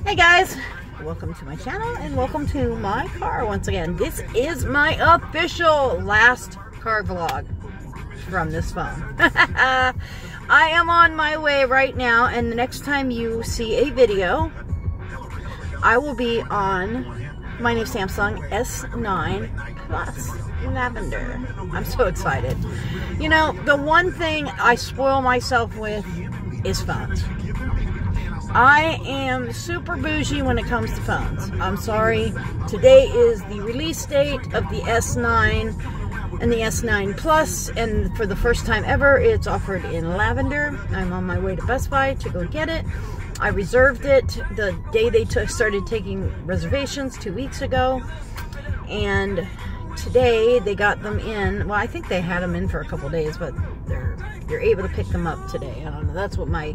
Hey guys, welcome to my channel and welcome to my car once again. This is my official last car vlog from this phone. I am on my way right now, and the next time you see a video, I will be on my new Samsung S9 Plus Lavender. I'm so excited. You know, the one thing I spoil myself with is phones. I am super bougie when it comes to phones. I'm sorry. Today is the release date of the S9 and the S9 Plus, and for the first time ever, it's offered in lavender. I'm on my way to Best Buy to go get it. I reserved it the day they started taking reservations 2 weeks ago, and today they got them in. Well, I think they had them in for a couple days, but you're able to pick them up today. I don't know. That's what my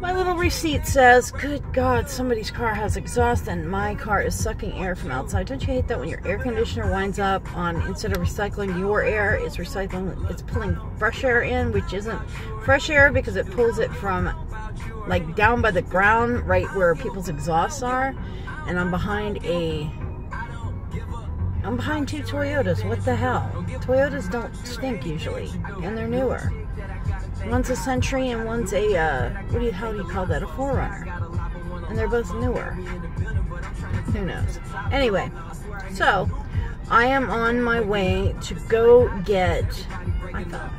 little receipt says. Good God, somebody's car has exhaust and my car is sucking air from outside. Don't you hate that when your air conditioner winds up on, instead of recycling your air, it's pulling fresh air in, which isn't fresh air because it pulls it from like down by the ground, right where people's exhausts are. And I'm behind two Toyotas. What the hell? Toyotas don't stink usually, and they're newer. One's a Century and one's a, how do you call that? A 4Runner. And they're both newer. Who knows? Anyway, so I am on my way to go get my phone.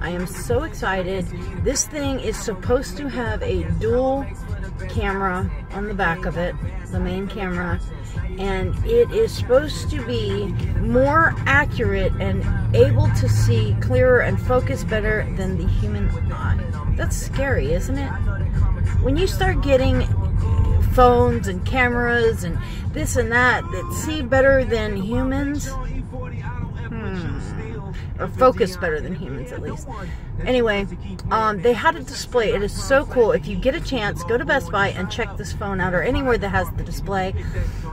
I am so excited. This thing is supposed to have a dual camera on the back of it, the main camera, and it is supposed to be more accurate and able to see clearer and focus better than the human eye. That's scary, isn't it? When you start getting phones and cameras and this and that see better than humans, or focus better than humans at least. Anyway, they had a display. It is so cool. If you get a chance, go to Best Buy and check this phone out, or anywhere that has the display.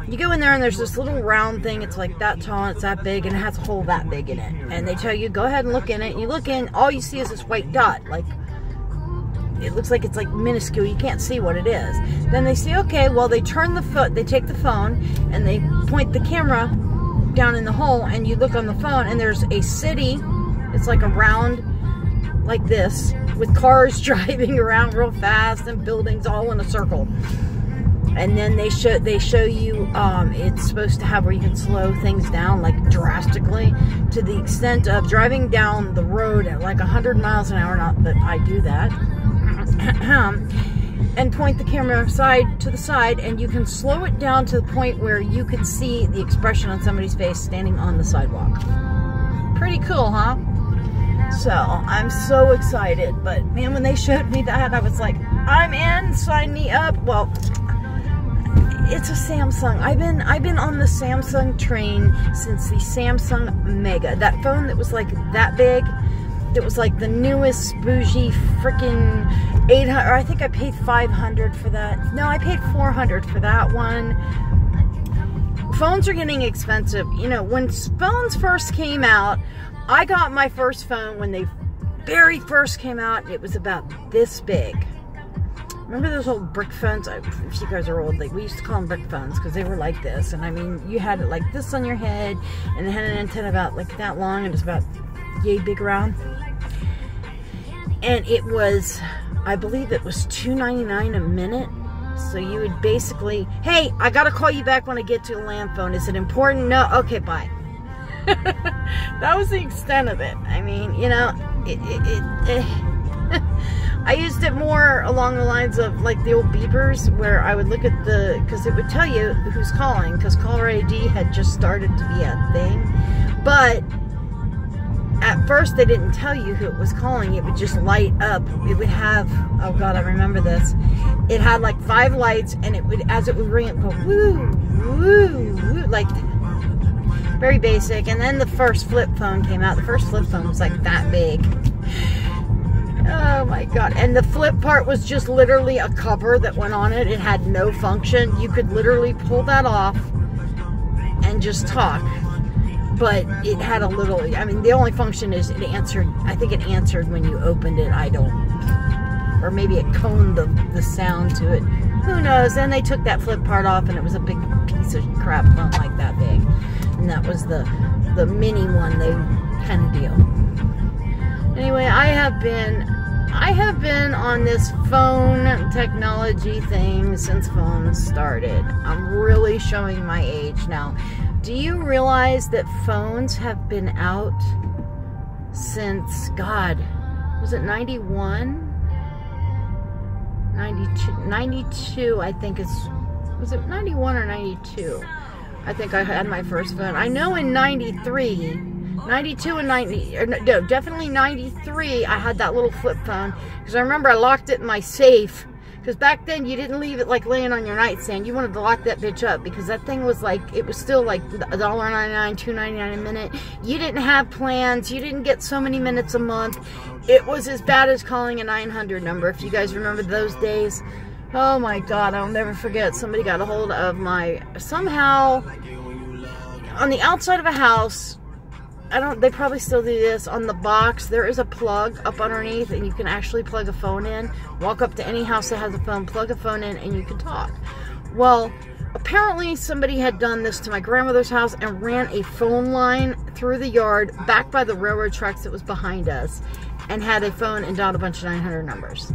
You go in there and there's this little round thing. It's like that tall and it's that big, and it has a hole that big in it. And they tell you, go ahead and look in it. And you look in, all you see is this white dot. Like, it looks like it's like minuscule. You can't see what it is. Then they say, okay, well, they take the phone and they point the camera down in the hole, and you look on the phone and there's a city. It's like a round like this with cars driving around real fast and buildings all in a circle. And then they show you it's supposed to have where you can slow things down like drastically, to the extent of driving down the road at like 100 miles an hour. Not that I do that. And point the camera side to the side, and you can slow it down to the point where you can see the expression on somebody's face standing on the sidewalk. Pretty cool, huh? So, I'm so excited. But, man, when they showed me that, I was like, I'm in, sign me up. Well, it's a Samsung. I've been on the Samsung train since the Samsung Mega. That phone that was like that big. It was like the newest bougie freaking 800, or I think I paid 500 for that. No, I paid 400 for that one. Phones are getting expensive. You know, when phones first came out, I got my first phone when they very first came out. It was about this big. Remember those old brick phones? If you guys are old, like, we used to call them brick phones because they were like this. And I mean, you had it like this on your head, and it had an antenna about like that long, and it was about yay big around. And it was, I believe it was $2.99 a minute. So you would basically, hey, I gotta call you back when I get to a land phone. Is it important? No? Okay, bye. That was the extent of it. I mean, you know, I used it more along the lines of like the old beepers, where I would look at because it would tell you who's calling, because caller ID had just started to be a thing. But at first, they didn't tell you who it was calling. It would just light up. It would have, oh God, I remember this. It had like 5 lights, and it would, as it would ring, it would go woo, woo, woo, like very basic. And then the first flip phone came out. The first flip phone was like that big. Oh my God. And the flip part was just literally a cover that went on it. It had no function. You could literally pull that off and just talk. But it had a little, I mean, the only function is it answered, I think it answered when you opened it. I don't or maybe it coned the sound to it. Who knows? Then they took that flip part off, and it was a big piece of crap phone like that big. And that was the mini one they kind of deal. Anyway, I have been on this phone technology thing since phones started. I'm really showing my age now. Do you realize that phones have been out since, God, was it 91? 92, I think was it 91 or 92? I think I had my first phone. I know in 93, 92 and 90, or no, definitely 93, I had that little flip phone. Because I remember I locked it in my safe. Because back then, you didn't leave it like laying on your nightstand. You wanted to lock that bitch up. Because that thing was like, it was still like $1.99, $2.99 a minute. You didn't have plans. You didn't get so many minutes a month. It was as bad as calling a 900 number. If you guys remember those days. Oh my God, I'll never forget. Somebody got a hold of my, somehow, on the outside of a house, they probably still do this, on the box, there is a plug up underneath, and you can actually plug a phone in. Walk up to any house that has a phone, plug a phone in, and you can talk. Well, apparently somebody had done this to my grandmother's house and ran a phone line through the yard, back by the railroad tracks that was behind us, and had a phone and dialed a bunch of 900 numbers.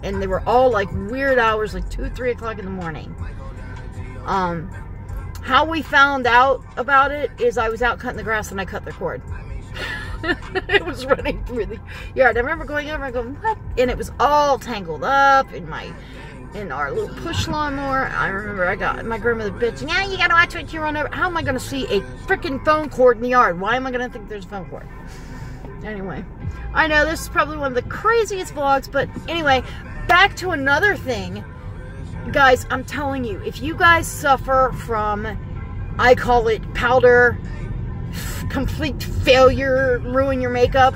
And they were all like weird hours, like 2, 3 o'clock in the morning. How we found out about it is I was out cutting the grass and I cut the cord. It was running through the yard. I remember going over and going, what? And it was all tangled up in our little push lawnmower. I remember I got my grandmother bitching, yeah, you gotta watch what you run over. How am I gonna see a freaking phone cord in the yard? Why am I gonna think there's a phone cord? Anyway, I know this is probably one of the craziest vlogs, but anyway, back to another thing. Guys, I'm telling you, if you guys suffer from, I call it powder, complete failure, ruin your makeup.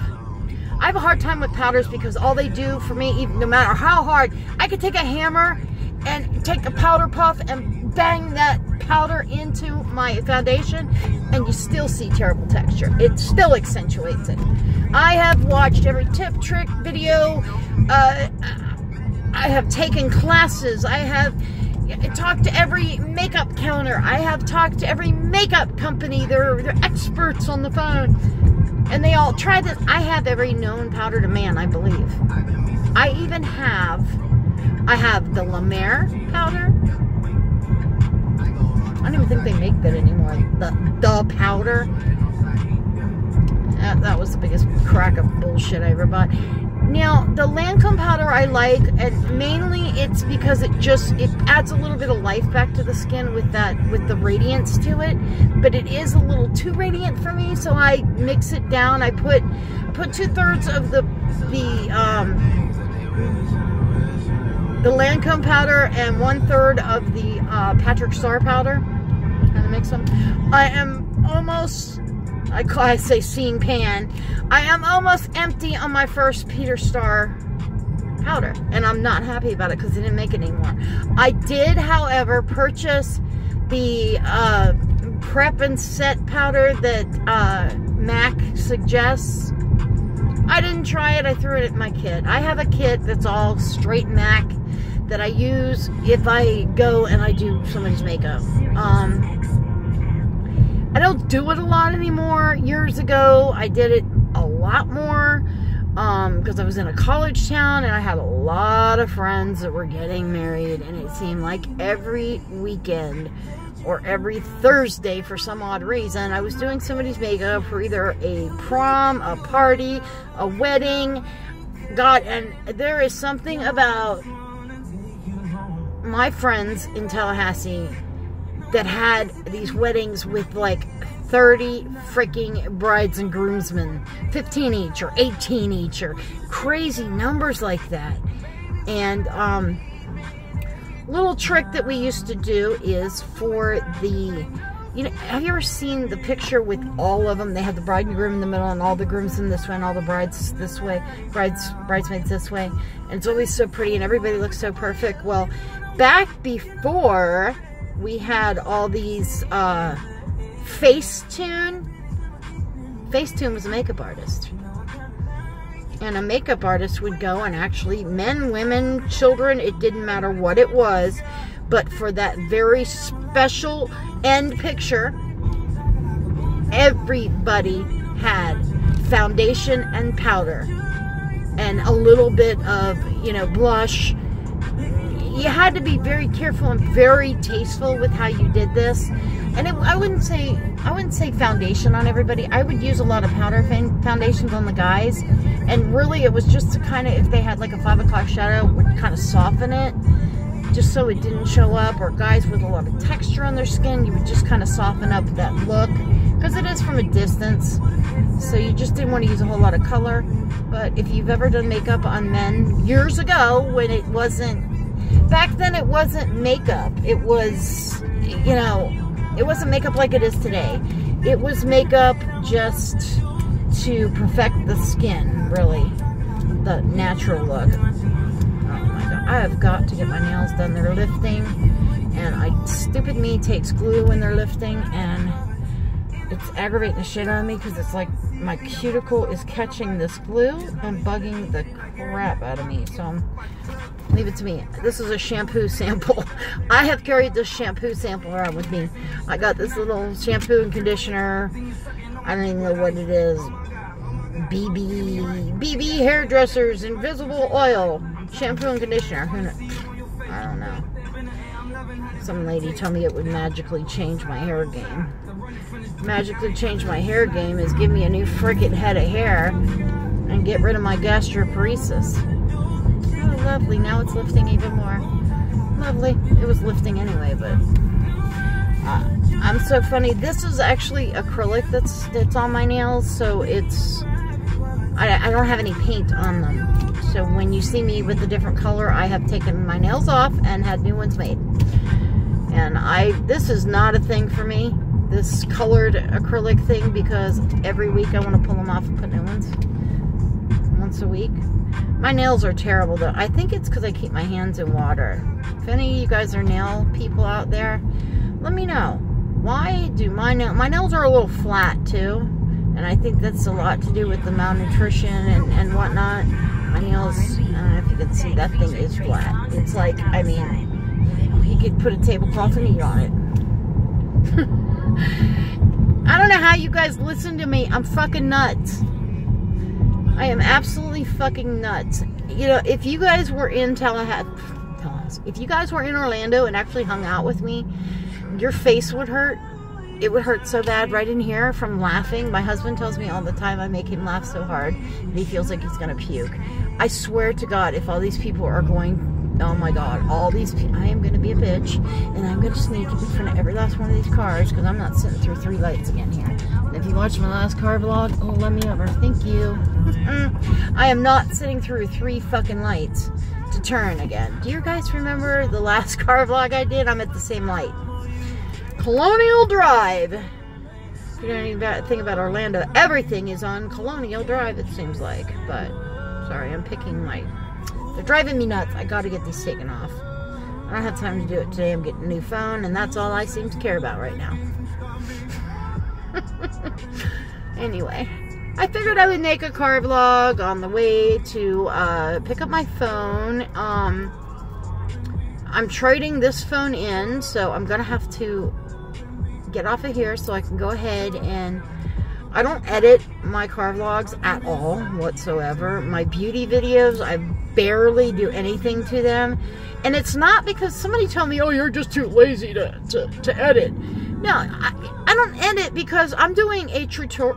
I have a hard time with powders because all they do for me, even no matter how hard, I could take a hammer and take a powder puff and bang that powder into my foundation and you still see terrible texture. It still accentuates it. I have watched every tip, trick, video, I have taken classes. I have talked to every makeup counter. I have talked to every makeup company. They're experts on the phone. And they all try this. I have every known powder to man, I believe. I have the La Mer powder. I don't even think they make that anymore. The powder. That was the biggest crack of bullshit I ever bought. Now, the Lancome powder I like, and mainly it's because it adds a little bit of life back to the skin with the radiance to it, but it is a little too radiant for me, so I mix it down. I put 2/3 of the Lancome powder and 1/3 of the Patrick Star powder. Kind of mix them. I am almost, I say seeing pan. I am almost empty on my first Peter Star powder, and I'm not happy about it because they didn't make it anymore. I did, however, purchase the prep and set powder that MAC suggests. I didn't try it. I threw it at my kit. I have a kit that's all straight MAC that I use if I go and I do somebody's makeup. I don't do it a lot anymore. Years ago, I did it a lot more because I was in a college town and I had a lot of friends that were getting married, and it seemed like every weekend or every Thursday, for some odd reason, I was doing somebody's makeup for either a prom, a party, a wedding. God, and there is something about my friends in Tallahassee that had these weddings with like 30 freaking brides and groomsmen, 15 each or 18 each or crazy numbers like that. And little trick that we used to do is for the, you know, have you ever seen the picture with all of them? They have the bride and groom in the middle and all the groomsmen this way and all the brides this way, bridesmaids this way, and it's always so pretty and everybody looks so perfect. Well, back before we had all these Facetune was a makeup artist. and a makeup artist would go and actually, men, women, children, it didn't matter what it was, but for that very special end picture, everybody had foundation and powder and a little bit of, you know, blush. You had to be very careful and very tasteful with how you did this. And I wouldn't say foundation on everybody. I would use a lot of powder foundations on the guys. And really it was just to kind of, if they had like a 5 o'clock shadow, would kind of soften it, just so it didn't show up. Or guys with a lot of texture on their skin, you would just kind of soften up that look, because it is from a distance. So you just didn't want to use a whole lot of color. But if you've ever done makeup on men years ago, when it wasn't, back then it wasn't makeup. It was, you know, it wasn't makeup like it is today. It was makeup just to perfect the skin, really. The natural look. Oh my God. I have got to get my nails done. They're lifting. And stupid me takes glue when they're lifting. And it's aggravating the shit out of me, because it's like my cuticle is catching this glue and bugging the crap out of me. So leave it to me. This is a shampoo sample. I have carried this shampoo sample around with me. I got this little shampoo and conditioner. I don't even know what it is. BB Hairdressers Invisible Oil shampoo and conditioner. Who knows? I don't know. Some lady told me it would magically change my hair game. Magically change my hair game is give me a new frickin' head of hair and get rid of my gastroparesis. Oh, lovely. Now it's lifting even more. Lovely. It was lifting anyway, but I'm so funny. This is actually acrylic that's on my nails, so it's, I don't have any paint on them. So when you see me with a different color, I have taken my nails off and had new ones made. And this is not a thing for me, this colored acrylic thing, because every week I want to pull them off and put new ones. Once a week. My nails are terrible though. I think it's because I keep my hands in water. If any of you guys are nail people out there, let me know. Why do my nails are a little flat too, and I think that's a lot to do with the malnutrition and whatnot. My nails, I don't know if you can see, that thing is flat. It's like, I mean, you could put a tablecloth and eat on it. I don't know how you guys listen to me. I'm fucking nuts. I am absolutely fucking nuts. You know, if you guys were in if you guys were in Orlando and actually hung out with me, your face would hurt. It would hurt so bad right in here from laughing. My husband tells me all the time I make him laugh so hard that he feels like he's gonna puke. I swear to God, if all these people are going, oh my God, all these people, I am gonna be a bitch, and I'm gonna sneak in front of every last one of these cars, because I'm not sitting through 3 lights again here. And if you watched my last car vlog, oh, let me over, thank you. I am not sitting through 3 fucking lights to turn again. Do you guys remember the last car vlog I did? I'm at the same light. Colonial Drive. If you know anything about Orlando, everything is on Colonial Drive, it seems like. But, sorry, I'm picking my... They're driving me nuts. I gotta get these taken off. I don't have time to do it today. I'm getting a new phone, and that's all I seem to care about right now. Anyway, I figured I would make a car vlog on the way to pick up my phone. I'm trading this phone in, so I'm gonna have to get off of here so I can go ahead and... I don't edit my car vlogs at all whatsoever. My beauty videos, I barely do anything to them. And it's not because somebody told me, oh, you're just too lazy to edit. No, I don't edit because I'm doing a tutorial.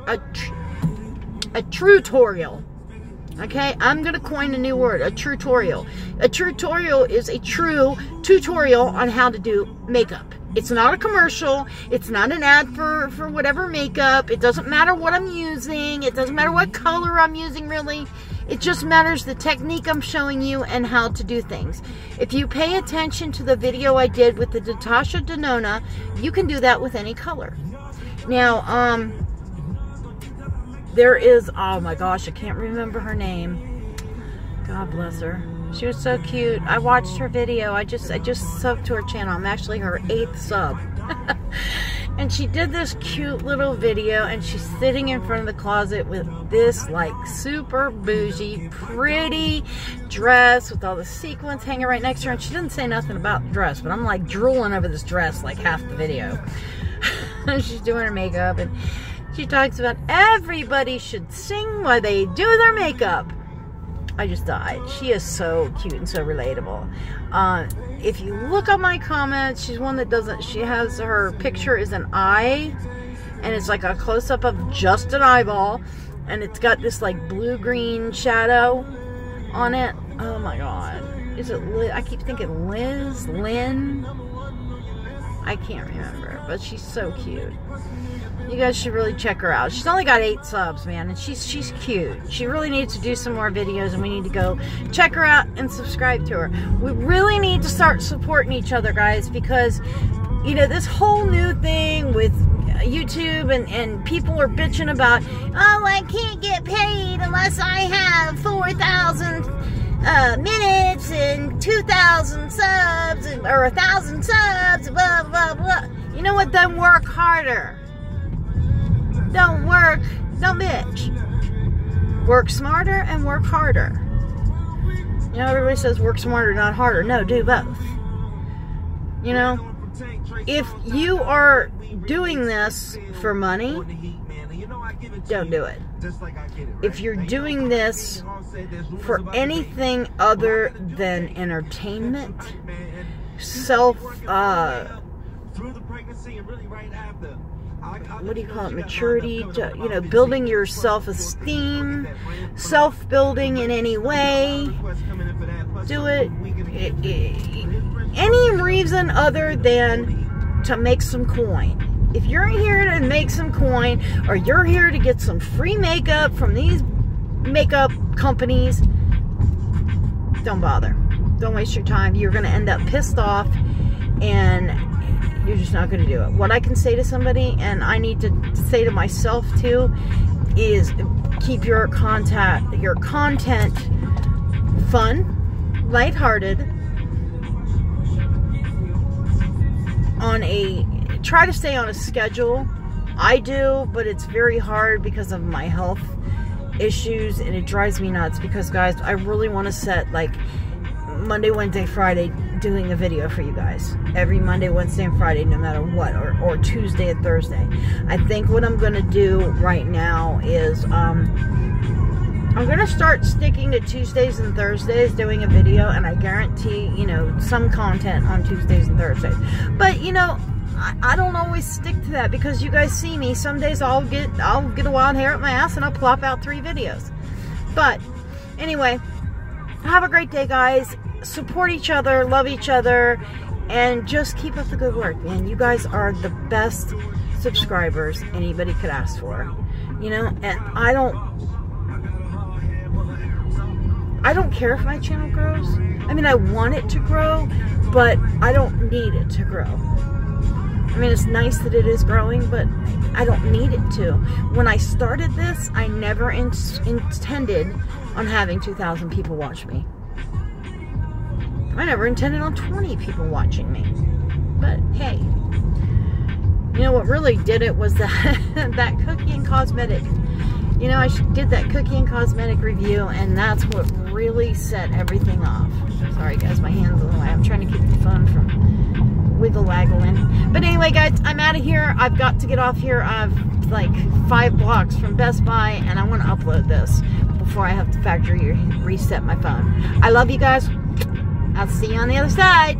Okay, I'm going to coin a new word, a tutorial. A tutorial is a true tutorial on how to do makeup. It's not a commercial. It's not an ad for whatever makeup. It doesn't matter what I'm using. It doesn't matter what color I'm using, really. It just matters the technique I'm showing you and how to do things. If you pay attention to the video I did with the Natasha Denona, you can do that with any color. Now, there is, oh my gosh, I can't remember her name. God bless her. She was so cute. I watched her video. I just subbed to her channel. I'm actually her 8th sub. And she did this cute little video, and she's sitting in front of the closet with this like super bougie, pretty dress with all the sequins hanging right next to her. And she didn't say nothing about the dress, but I'm like drooling over this dress like half the video. She's doing her makeup, and she talks about everybody should sing while they do their makeup. I just died. She is so cute and so relatable. If you look at my comments, she's one that doesn't, she has, her picture is an eye, and it's like a close-up of just an eyeball, and it's got this like blue-green shadow on it. Oh my god. Is it Liz? I keep thinking Liz? Lynn? I can't remember, but she's so cute. You guys should really check her out. She's only got 8 subs, man, and she's cute. She really needs to do some more videos, and we need to go check her out and subscribe to her. We really need to start supporting each other, guys, because, you know, this whole new thing with YouTube and people are bitching about, oh, I can't get paid unless I have 4,000 minutes and 2,000 subs, or 1,000 subs, blah, blah, blah. You know what? Then work harder. Don't bitch. Work smarter and work harder. You know, everybody says work smarter, not harder. No, do both. You know, if you are doing this for money, don't do it. If you're doing this for anything other than entertainment, what do you call it, maturity, you know, building your self-esteem, self-building in any way, do it any reason other than to make some coin. If you're here to make some coin, or you're here to get some free makeup from these makeup companies, don't bother. Don't waste your time. You're going to end up pissed off, and you're just not going to do it. What I can say to somebody, and I need to say to myself too, is keep your content fun, lighthearted, try to stay on a schedule. I do, but it's very hard because of my health issues, and it drives me nuts because, guys, I really want to set like Monday, Wednesday, Friday doing a video for you guys. Every Monday, Wednesday, and Friday, no matter what, or Tuesday and Thursday. I think what I'm going to do right now is I'm going to start sticking to Tuesdays and Thursdays doing a video, and I guarantee, you know, some content on Tuesdays and Thursdays. But, you know, I don't always stick to that because you guys see me. Some days I'll get a wild hair up my ass and I'll plop out 3 videos. But anyway, have a great day, guys. Support each other, love each other, and just keep up the good work, man. You guys are the best subscribers anybody could ask for. You know, and I don't care if my channel grows. I mean, I want it to grow, but I don't need it to grow. I mean, it's nice that it is growing, but I don't need it to. When I started this, I never intended on having 2,000 people watch me. I never intended on 20 people watching me. But hey, you know what really did it was that cookie and cosmetic. You know, I did that cookie and cosmetic review, and that's what really set everything off. Sorry guys, my hand's in the way. I'm trying to keep the phone from wiggle-waggling. But anyway, guys, I'm out of here. I've got to get off here. I've like 5 blocks from Best Buy, and I want to upload this before I have to factory reset my phone. I love you guys. I'll see you on the other side.